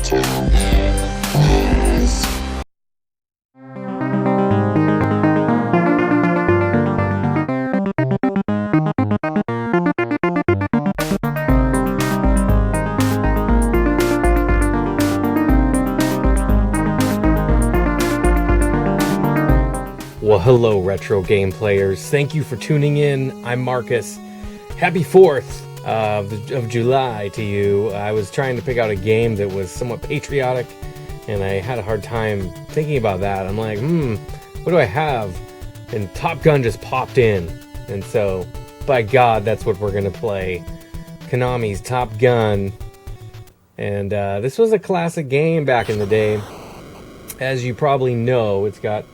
Well, hello, retro game players. Thank you for tuning in. I'm Marcus. Happy 4th of July to you. I was trying to pick out a game that was somewhat patriotic, and I had a hard time thinking about that. I'm like, what do I have? And Top Gun just popped in. And so, by God, that's what we're going to play. Konami's Top Gun. And this was a classic game back in the day. As you probably know, it's got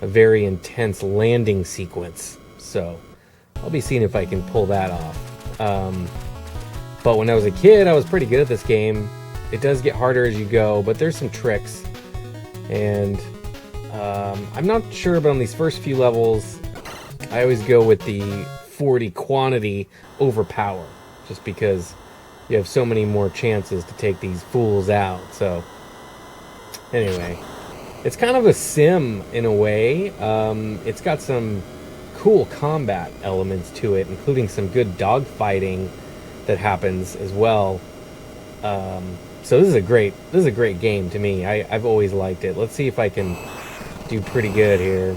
a very intense landing sequence, so I'll be seeing if I can pull that off. But when I was a kid, I was pretty good at this game. It does get harder as you go, but there's some tricks, and I'm not sure, but on these first few levels, I always go with the 40 quantity over power, just because you have so many more chances to take these fools out. So anyway, it's kind of a sim in a way. It's got some cool combat elements to it, including some good dogfighting that happens as well. So this is a great game to me. I've always liked it. Let's see if I can do pretty good here.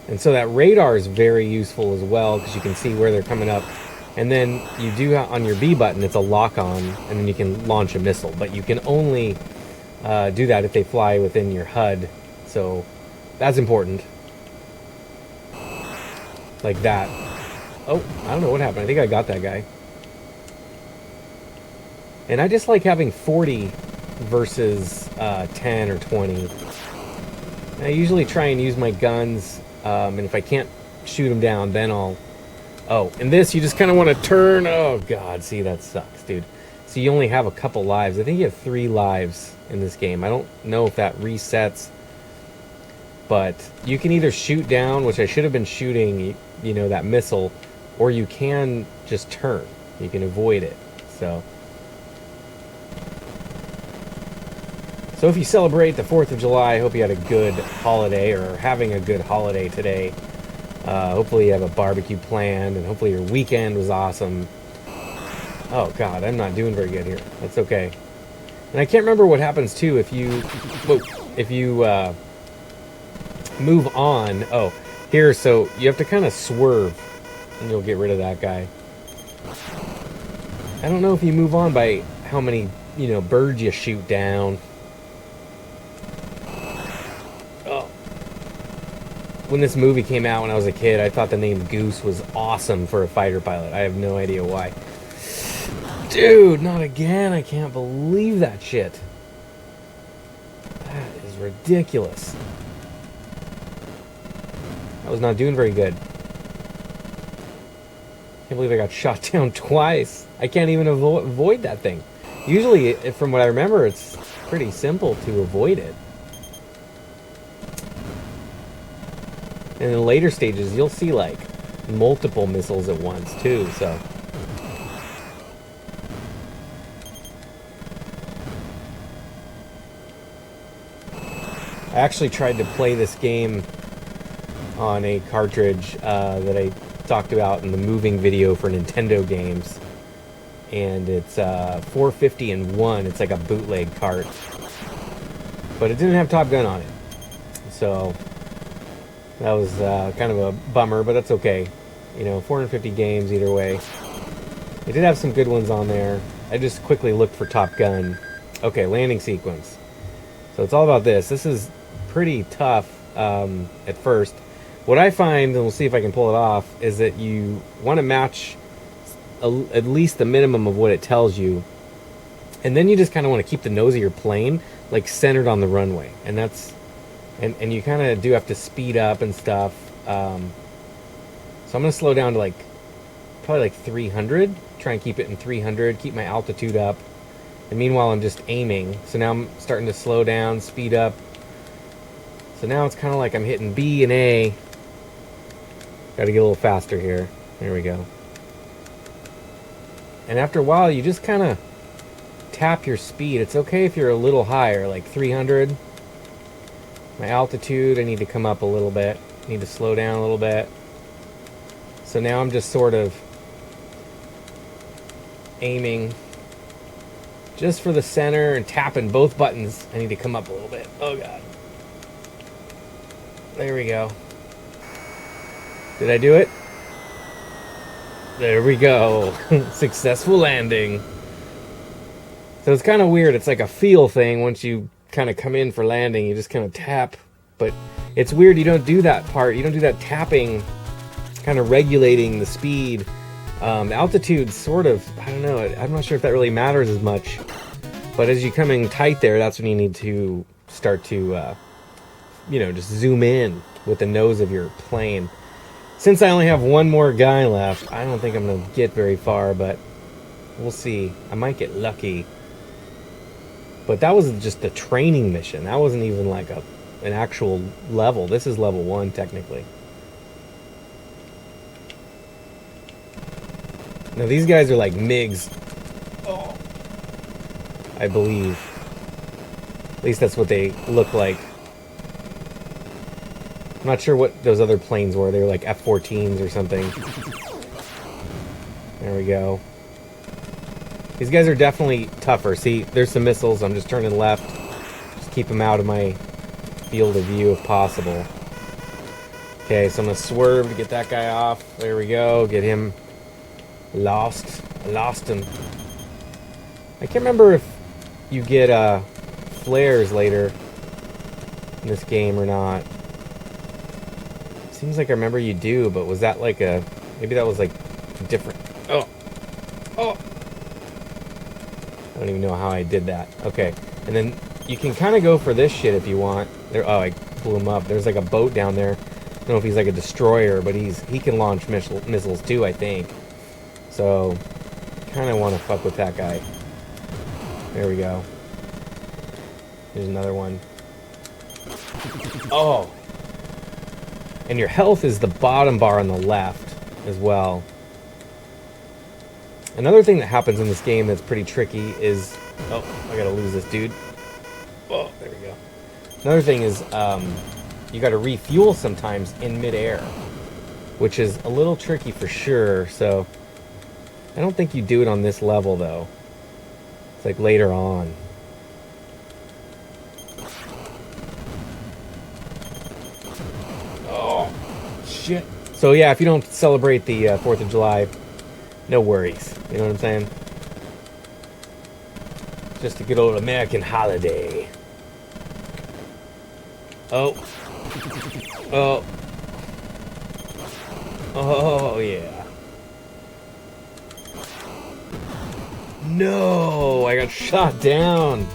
And so that radar is very useful as well, because you can see where they're coming up. And then you do, on your B button, it's a lock-on, and then you can launch a missile. But you can only do that if they fly within your HUD. So that's important. Like that. Oh, I don't know what happened. I think I got that guy. And I just like having 40 versus 10 or 20. I usually try and use my guns, and if I can't shoot them down, then I'll... Oh, in this, you just kind of want to turn. Oh, God. See, that sucks, dude. So you only have a couple lives. I think you have 3 lives in this game. I don't know if that resets. But you can either shoot down, which I should have been shooting, you know, that missile, or you can just turn. You can avoid it. So if you celebrate the 4th of July, I hope you had a good holiday, or are having a good holiday today. Hopefully you have a barbecue planned, and hopefully your weekend was awesome. Oh God, I'm not doing very good here. That's okay. And I can't remember what happens too if you move on. Oh, here, so you have to kind of swerve, and you'll get rid of that guy. I don't know if you move on by how many, you know, birds you shoot down. When this movie came out when I was a kid, I thought the name Goose was awesome for a fighter pilot. I have no idea why. Dude, not again. I can't believe that shit. That is ridiculous. I was not doing very good. Can't believe I got shot down twice. I can't even avoid that thing. Usually, from what I remember, it's pretty simple to avoid it. And in later stages, you'll see, like, multiple missiles at once, too, so. I actually tried to play this game on a cartridge that I talked about in the moving video for Nintendo games. And it's 450 and 1. It's like a bootleg cart. But it didn't have Top Gun on it. So that was kind of a bummer, but that's okay. You know, 450 games either way. It did have some good ones on there. I just quickly looked for Top Gun. Okay, landing sequence. So it's all about this. This is pretty tough at first. What I find, and we'll see if I can pull it off, is that you want to match at least the minimum of what it tells you. And then you just kind of want to keep the nose of your plane like centered on the runway. And that's... And you kind of do have to speed up and stuff. So I'm going to slow down to like probably like 300. Try and keep it in 300. Keep my altitude up. And meanwhile, I'm just aiming. So now I'm starting to slow down, speed up. So now it's kind of like I'm hitting B and A. Got to get a little faster here. There we go. And after a while, you just kind of tap your speed. It's okay if you're a little higher, like 300. My altitude, I need to come up a little bit. I need to slow down a little bit. So now I'm just sort of aiming just for the center and tapping both buttons. I need to come up a little bit. Oh, God. There we go. Did I do it? There we go. Successful landing. So it's kind of weird. It's like a feel thing. Once you kind of come in for landing, you just kind of tap. But it's weird. You don't do that part. You don't do that tapping, kind of regulating the speed. The altitude sort of, I don't know. I'm not sure if that really matters as much. But as you come in tight there, that's when you need to start to, just zoom in with the nose of your plane. Since I only have one more guy left, I don't think I'm going to get very far, but we'll see. I might get lucky. But that was just a training mission. That wasn't even like an actual level. This is level 1, technically. Now, these guys are like MiGs. Oh. I believe. At least that's what they look like. I'm not sure what those other planes were. They were like F-14s or something. There we go. These guys are definitely tougher. See, there's some missiles. I'm just turning left. Just keep them out of my field of view if possible. Okay, so I'm going to swerve to get that guy off. There we go. Get him lost. I lost him. I can't remember if you get flares later in this game or not. Seems like I remember you do, but was that like maybe that was like different. Oh. I don't even know how I did that. Okay, and then you can kind of go for this shit if you want. There. Oh, I blew him up. There's like a boat down there. I don't know if he's like a destroyer, but he can launch missiles too, I think. So, kind of want to fuck with that guy. There we go. Here's another one. Oh. And your health is the bottom bar on the left as well. Another thing that happens in this game that's pretty tricky is... Oh, I gotta lose this dude. Oh, there we go. Another thing is you gotta refuel sometimes in midair, which is a little tricky for sure. So I don't think you do it on this level, though. It's like later on. Shit. So yeah, if you don't celebrate the 4th of July, no worries. You know what I'm saying? Just a good old American holiday. Oh. Oh. Oh, yeah. No, I got shot down.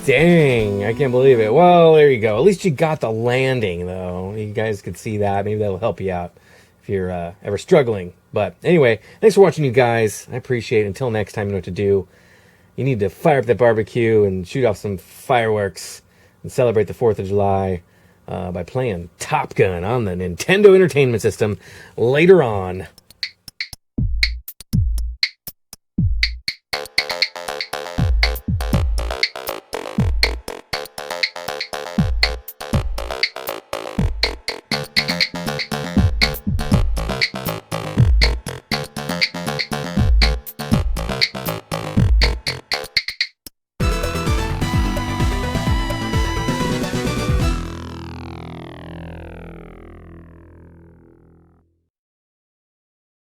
Dang, I can't believe it. Well, there you go. At least you got the landing, though. You guys could see that. Maybe that'll help you out if you're ever struggling. But anyway, thanks for watching, you guys. I appreciate it. Until next time, you know what to do. You need to fire up that barbecue and shoot off some fireworks and celebrate the 4th of July by playing Top Gun on the Nintendo Entertainment System later on.